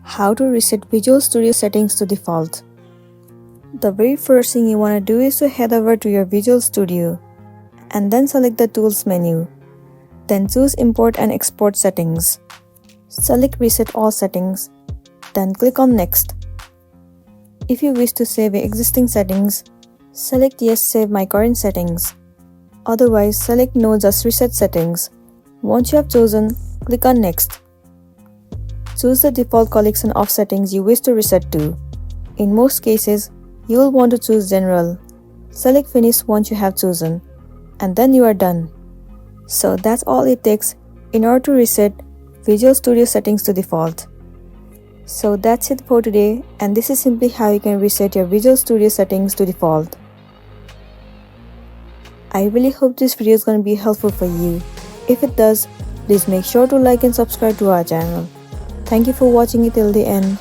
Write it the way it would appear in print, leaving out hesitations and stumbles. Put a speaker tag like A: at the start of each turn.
A: How to reset Visual Studio settings to default. The very first thing you want to do is to head over to your Visual Studio and then select the Tools menu. Then choose Import and Export Settings. Select Reset All Settings, then click on Next. If you wish to save your existing settings, select Yes, Save My Current Settings. Otherwise, select No, Just Reset Settings. Once you have chosen, click on Next. Choose the default collection of settings you wish to reset to. In most cases, you will want to choose General. Select Finish once you have chosen, and then you are done. So that's all it takes in order to reset Visual Studio settings to default. So that's it for today, and this is simply how you can reset your Visual Studio settings to default. I really hope this video is going to be helpful for you. If it does, please make sure to like and subscribe to our channel. Thank you for watching it till the end.